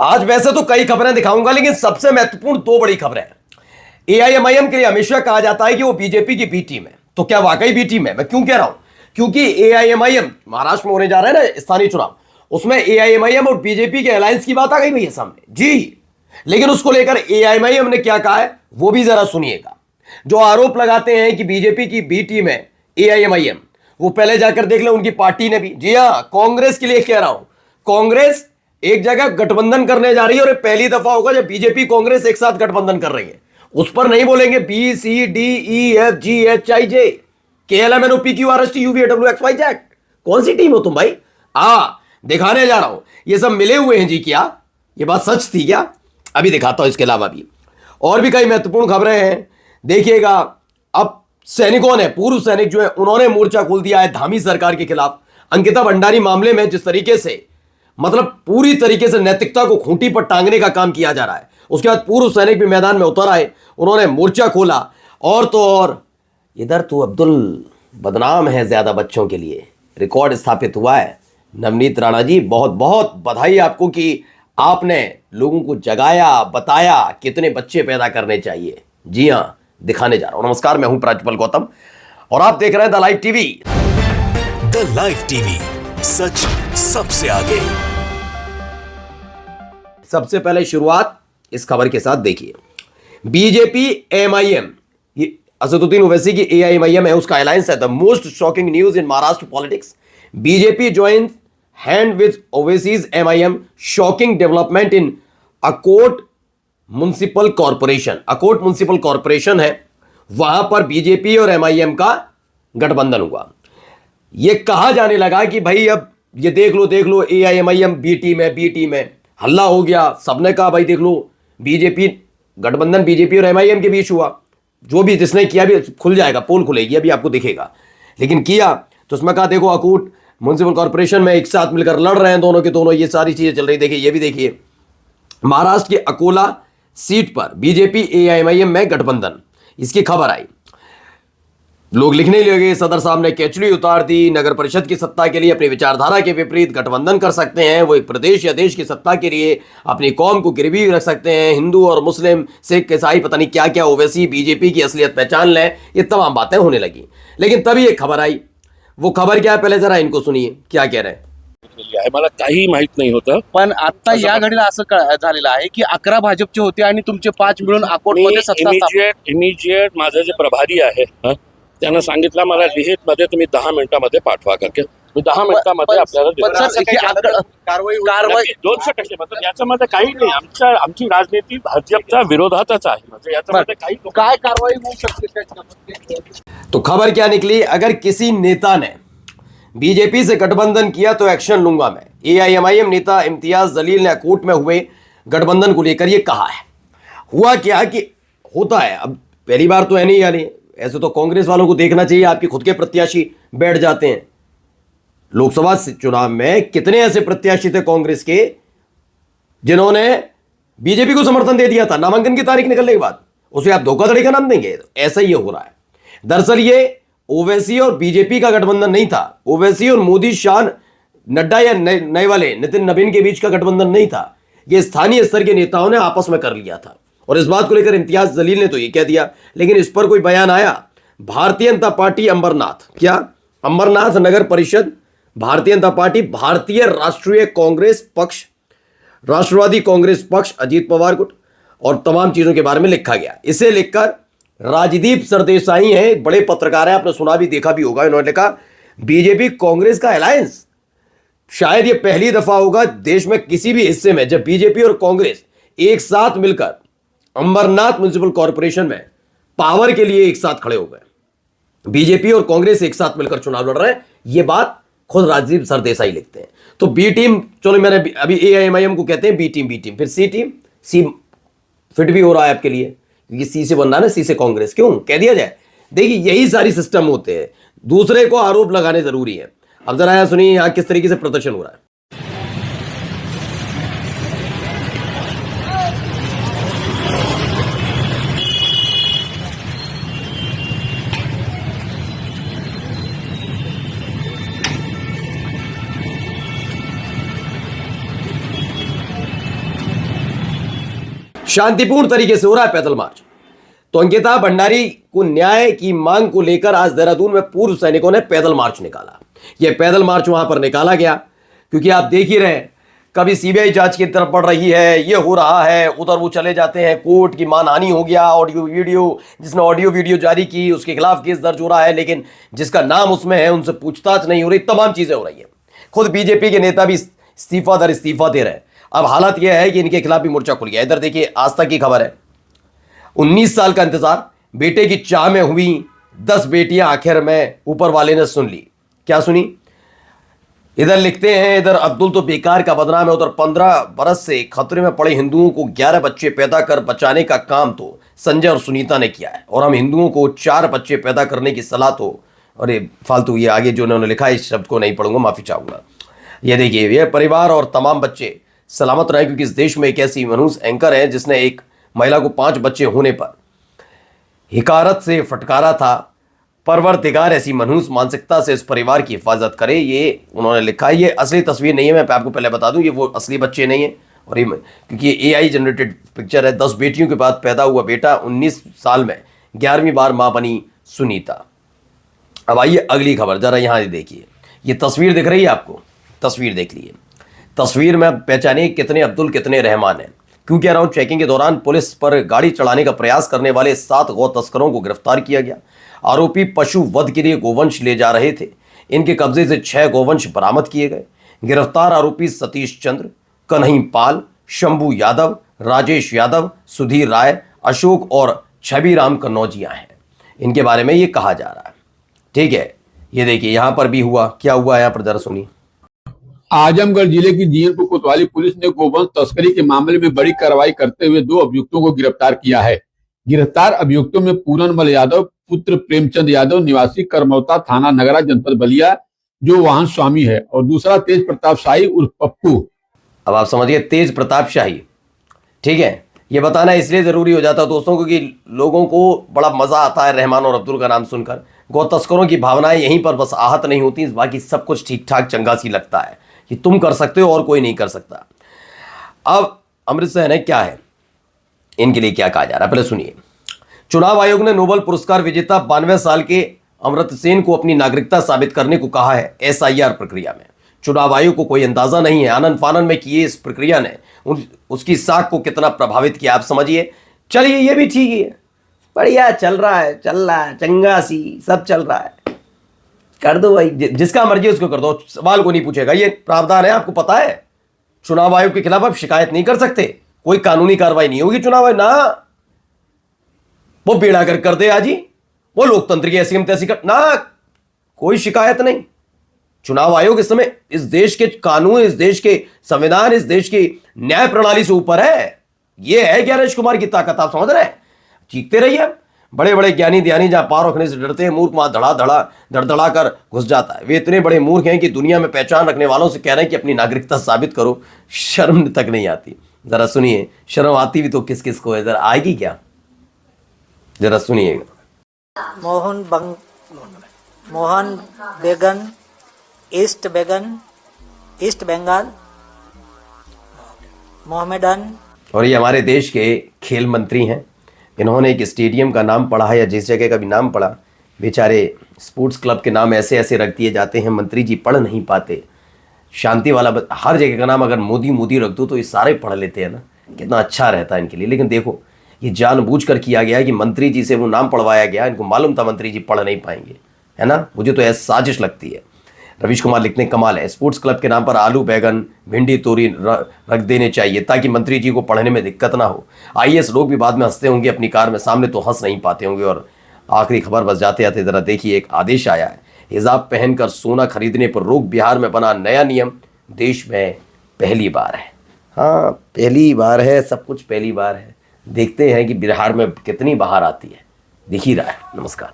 आज वैसे तो कई खबरें दिखाऊंगा, लेकिन सबसे महत्वपूर्ण दो बड़ी खबरें हैं। एआईएमआईएम के लिए हमेशा कहा जाता है कि वो बीजेपी की बी टीम है, तो क्या वाकई बी टीम है? मैं क्यों कह रहा हूं? क्योंकि एआईएमआईएम महाराष्ट्र में होने जा रहा है ना स्थानीय चुनाव, उसमें एआईएमआईएम और बीजेपी के अलायंस की बात आ गई भैया सामने जी। लेकिन उसको लेकर एआईएमआईएम ने क्या कहा है वो भी जरा सुनिएगा। जो आरोप लगाते हैं कि बीजेपी की बी टीम है एआईएमआईएम, वो पहले जाकर देख ले उनकी पार्टी ने भी। जी हां, कांग्रेस के लिए कह रहा हूं, कांग्रेस एक जगह गठबंधन करने जा रही है और पहली दफा होगा जब बीजेपी कांग्रेस एक साथ गठबंधन कर रही है। उस पर नहीं बोलेंगे B C D E F G H I J K L M N O P Q R S T U V W X Y Z. कौन सी टीम हो तुम भाई? दिखाने जा रहा हूं, ये सब मिले हुए हैं जी। क्या ये बात सच थी क्या? अभी दिखाता हूं। इसके अलावा भी और भी कई महत्वपूर्ण खबरें हैं, देखिएगा। अब सैनिकों ने, पूर्व सैनिक जो है, उन्होंने मोर्चा खोल दिया है धामी सरकार के खिलाफ। अंकिता भंडारी मामले में जिस तरीके से, मतलब पूरी तरीके से नैतिकता को खूंटी पर टांगने का काम किया जा रहा है, उसके बाद पूर्व सैनिक भी मैदान में उतर आए, उन्होंने मोर्चा खोला। और तो और इधर तो अब्दुल बदनाम है ज्यादा बच्चों के लिए, रिकॉर्ड स्थापित हुआ है। नवनीत राणा जी, बहुत बहुत बधाई आपको कि आपने लोगों को जगाया, बताया कितने बच्चे पैदा करने चाहिए। जी हां, दिखाने जा रहा हूं। नमस्कार, मैं हूं प्रांशुपाल गौतम और आप देख रहे हैं the live TV. The live TV, सच सबसे आगे। सबसे पहले शुरुआत इस खबर के साथ देखिए। बीजेपी एमआईएम, ये असदुद्दीन ओवैसी की एआईएमआईएम है, उसका अलायंस है। The most shocking news in Maharashtra politics, BJP joins hand with Owaisi's MIM, shocking development in Akot municipal corporation. Akot municipal corporation है, वहां पर बीजेपी और एमआईएम का गठबंधन हुआ। यह कहा जाने लगा कि भाई अब ये देख लो एआईएमआईएम बी टीम है, बी टीम है। हल्ला हो गया, सबने कहा भाई देख लो बीजेपी, गठबंधन बीजेपी और एमआईएम के बीच हुआ। जो भी जिसने किया भी खुल जाएगा, पोल खुलेगी, अभी आपको दिखेगा। लेकिन किया तो उसमें कहा देखो अकोट म्युनिसिपल कॉर्पोरेशन में एक साथ मिलकर लड़ रहे हैं दोनों के दोनों, ये सारी चीजें चल रही। देखिए ये भी देखिए, महाराष्ट्र के अकोला सीट पर बीजेपी एआईएमआईएम में गठबंधन, इसकी खबर आई। लोग लिखने लगे, सदर साहब ने केचुली उतार दी। नगर परिषद की सत्ता के लिए अपनी विचारधारा के विपरीत गठबंधन कर सकते हैं, वो एक प्रदेश या देश की सत्ता के लिए अपनी कौम को गिरवी रख सकते हैं। हिंदू और मुस्लिम, सिख, ईसाई, पता नहीं क्या क्या, ओवैसी बीजेपी की असलियत पहचान लें, ये तमाम बातें होने लगी। लेकिन तभी एक खबर आई। वो खबर क्या है, पहले जरा इनको सुनिए क्या कह रहे हैं। मला काही माहित नाही होतं, पण आता या घडीला असं झालेलं आहे की 11 भाजपचे होते आणि तुमचे 5 मिळून अकोटमध्ये सत्ता स्थापन। इमिजिएट माझं जे प्रभारी आहे त्यांना सांगितलं मला लिहित मध्ये तुम्ही 10 मिनिटांमध्ये पाठवा करके, मी 10 मिनिटांमध्ये आपल्याला कारवाई 200% मतलब याच्यामध्ये काही नाही। आमची राजनीती भाजपच्या विरोधातच आहे, म्हणजे याच्यामध्ये काही काय कारवाई होऊ शकते त्याच्यामध्ये? तो खबर क्या निकली, अगर किसी नेता ने बीजेपी से गठबंधन किया तो एक्शन लूंगा मैं। एआईएमआईएम नेता इम्तियाज जलील ने अकोट में हुए गठबंधन को लेकर यह कहा है। हुआ क्या कि होता है, अब पहली बार तो है नहीं, यानी ऐसे तो कांग्रेस वालों को देखना चाहिए, आपके खुद के प्रत्याशी बैठ जाते हैं। लोकसभा चुनाव में कितने ऐसे प्रत्याशी थे कांग्रेस के जिन्होंने बीजेपी को समर्थन दे दिया था, नामांकन की तारीख निकलने के बाद उसे आप धोखाधड़ी का नाम देंगे? ऐसा ही हो रहा है। दरअसल ये ओवैसी और बीजेपी का गठबंधन नहीं था, ओवैसी और मोदी, शाह, नड्डा या नए वाले नितिन नवीन के बीच का गठबंधन नहीं था। यह स्थानीय स्तर के नेताओं ने आपस में कर लिया था। और इस बात को लेकर इम्तियाज जलील ने तो ये कह दिया, लेकिन इस पर कोई बयान आया? भारतीय जनता पार्टी अंबरनाथ, क्या अंबरनाथ नगर परिषद, भारतीय जनता पार्टी, भारतीय राष्ट्रीय कांग्रेस पक्ष, राष्ट्रवादी कांग्रेस पक्ष, अजीत पवार गुट और तमाम चीजों के बारे में लिखा गया। इसे लिखकर राजदीप सरदेसाई हैं, बड़े पत्रकार हैं, आपने सुना भी देखा भी होगा, इन्होंने लिखा बीजेपी कांग्रेस का अलायंस। शायद यह पहली दफा होगा देश में किसी भी हिस्से में जब बीजेपी और कांग्रेस एक साथ मिलकर अंबरनाथ म्युनिसिपल कॉर्पोरेशन में पावर के लिए एक साथ खड़े हो गए। बीजेपी और कांग्रेस एक साथ मिलकर चुनाव लड़ रहे हैं, यह बात खुद राजदीप सरदेसाई लिखते हैं। तो बी टीम, चलो मैंने अभी एआईएमआईएम को कहते हैं बी टीम, फिर सी टीम, सी फिट भी हो रहा है आपके लिए क्योंकि सी से बन रहा है ना, सी से कांग्रेस, क्यों कह दिया जाए? देखिए यही सारी सिस्टम होते हैं, दूसरे को आरोप लगाने जरूरी है। अब जरा यहां सुनिए यहां किस तरीके से प्रदर्शन हो रहा है। शांतिपूर्ण तरीके से हो रहा है पैदल मार्च। तो अंकिता भंडारी को न्याय की मांग को लेकर आज देहरादून में पूर्व सैनिकों ने पैदल मार्च निकाला। यह पैदल मार्च वहां पर निकाला गया क्योंकि आप देख ही रहे हैं, कभी सीबीआई जांच की तरफ बढ़ रही है, ये हो रहा है, उधर वो चले जाते हैं, कोर्ट की मानहानि हो गया, ऑडियो वीडियो, जिसने ऑडियो वीडियो जारी की उसके खिलाफ केस दर्ज हो रहा है, लेकिन जिसका नाम उसमें है उनसे पूछताछ नहीं हो रही, तमाम चीजें हो रही है। खुद बीजेपी के नेता भी इस्तीफा दर इस्तीफा दे रहे हैं। अब हालत यह है कि इनके खिलाफ भी मोर्चा खुल गया। इधर देखिए आज तक की खबर है, 19 साल का इंतजार, बेटे की चाह में हुई 10 बेटियां आखिर में ऊपर वाले ने सुन ली। क्या सुनी? इधर लिखते हैं, इधर अब्दुल तो बेकार का बदनाम है, उधर 15 बरस से खतरे में पड़े हिंदुओं को 11 बच्चे पैदा कर बचाने का काम तो संजय और सुनीता ने किया है, और हम हिंदुओं को 4 बच्चे पैदा करने की सलाह तो, अरे फालतू, ये आगे जो उन्होंने लिखा है इस शब्द को नहीं पढ़ूंगा, माफी चाहूंगा। ये देखिए, ये परिवार और तमाम बच्चे सलामत रहे, क्योंकि इस देश में एक ऐसी मनुष्य एंकर है जिसने एक महिला को 5 बच्चे होने पर हिकारत से फटकारा था। परवरदिगार ऐसी मनुष्य मानसिकता से इस परिवार की हिफाजत करे, ये उन्होंने लिखा है। ये असली तस्वीर नहीं है, मैं आपको पहले बता दूं, ये वो असली बच्चे नहीं है, और ये क्योंकि ये AI जनरेटेड पिक्चर है। 10 बेटियों के बाद पैदा हुआ बेटा, 19 साल में 11वीं बार मां बनी सुनीता। अब आइए अगली खबर, जरा यहां देखिए, ये तस्वीर दिख रही है आपको, तस्वीर देख लीजिए। तस्वीर में पहचानिए कितने अब्दुल कितने रहमान हैं। क्यों कह रहा हूं? चेकिंग के दौरान पुलिस पर गाड़ी चढ़ाने का प्रयास करने वाले 7 गौ तस्करों को गिरफ्तार किया गया। आरोपी पशु वध के लिए गोवंश ले जा रहे थे। इनके कब्जे से 6 गोवंश बरामद किए गए। गिरफ्तार आरोपी सतीश चंद्र, कन्हई पाल, शंभू यादव, राजेश यादव, सुधीर राय, अशोक और छवि राम कन्नौजिया हैं। इनके बारे में ये कहा जा रहा है। ठीक है, ये देखिए यहां पर भी हुआ, क्या हुआ यहां पर जरा सुनिए। आजमगढ़ जिले की जीरपुर कोतवाली पुलिस ने गोवंश तस्करी के मामले में बड़ी कार्रवाई करते हुए 2 अभियुक्तों को गिरफ्तार किया है। गिरफ्तार अभियुक्तों में पूरनमल यादव पुत्र प्रेमचंद यादव निवासी करमौता थाना नगरा जनपद बलिया जो वाहन स्वामी है, और दूसरा तेज प्रताप शाही उर्फ पप्पू। अब आप समझिए, तेज प्रताप शाही। ठीक है, ये बताना इसलिए जरूरी हो जाता है दोस्तों, क्योंकि लोगों को बड़ा मजा आता है रहमान और अब्दुल का नाम सुनकर। गौ तस्करों की भावनाएं यहीं पर बस आहत नहीं होती, बाकी सब कुछ ठीक ठाक चंगा सी लगता है कि तुम कर सकते हो और कोई नहीं कर सकता। अब अमृत सहन है क्या है, इनके लिए क्या कहा जा रहा है, पहले सुनिए। चुनाव आयोग ने नोबेल पुरस्कार विजेता 92 साल के अमर्त्य सेन को अपनी नागरिकता साबित करने को कहा है। SIR प्रक्रिया में चुनाव आयोग को कोई अंदाजा नहीं है आनंद फानन में किए इस प्रक्रिया ने उसकी साख को कितना प्रभावित किया, आप समझिए। चलिए, ये भी ठीक है, बढ़िया चल रहा है चंगा सी सब चल रहा है, कर दो भाई, जिसका मर्जी उसको कर दो, सवाल को नहीं पूछेगा। ये प्रावधान है, आपको पता है। चुनाव आयोग के खिलाफ आप शिकायत नहीं कर सकते, कोई कानूनी कार्रवाई नहीं होगी चुनाव आयोग ना, वो बेड़ा कर दे आज ही, वो लोकतंत्र की ऐसी हम तैसी कर ना, कोई शिकायत नहीं। चुनाव आयोग इस समय इस देश के कानून, इस देश के संविधान, इस देश की न्याय प्रणाली से ऊपर है। ये है ज्ञानेश कुमार की ताकत, आप समझ रहे हैं। चीखते रहिए, बड़े बड़े ज्ञानी ध्यानी जहां पार रखने से डरते हैं, मूर्ख वहां धड़धड़ा कर घुस जाता है। वे इतने बड़े मूर्ख हैं कि दुनिया में पहचान रखने वालों से कह रहे हैं कि अपनी नागरिकता साबित करो, शर्म तक नहीं आती। जरा सुनिए, शर्म आती भी तो किस किस को है, जरा आएगी क्या, जरा सुनिएगा। मोहन बेगन, ईस्ट बंगाल, मोहम्मदन। और ये हमारे देश के खेल मंत्री हैं। इन्होंने एक स्टेडियम का नाम पढ़ा है या जिस जगह का भी नाम पढ़ा, बेचारे स्पोर्ट्स क्लब के नाम ऐसे ऐसे रख दिए जाते हैं, मंत्री जी पढ़ नहीं पाते। शांति वाला हर जगह का नाम अगर मोदी रख दो तो ये सारे पढ़ लेते हैं ना, कितना अच्छा रहता है इनके लिए। लेकिन देखो, ये जानबूझकर किया गया है कि मंत्री जी से वो नाम पढ़वाया गया, इनको मालूम था मंत्री जी पढ़ नहीं पाएंगे, है ना। मुझे तो ऐसी साजिश लगती है। रवीश कुमार लिखते हैं, कमाल है, स्पोर्ट्स क्लब के नाम पर आलू बैगन भिंडी तोरी रख देने चाहिए ताकि मंत्री जी को पढ़ने में दिक्कत ना हो। IAS लोग भी बाद में हंसते होंगे अपनी कार में, सामने तो हंस नहीं पाते होंगे। और आखिरी खबर बस जाते जाते जरा देखिए, एक आदेश आया है, हिजाब पहनकर सोना खरीदने पर रोक। बिहार में बना नया नियम, देश में पहली बार है। हाँ, पहली बार है, सब कुछ पहली बार है। देखते हैं कि बिहार में कितनी बाहर आती है, दिख ही रहा है। नमस्कार।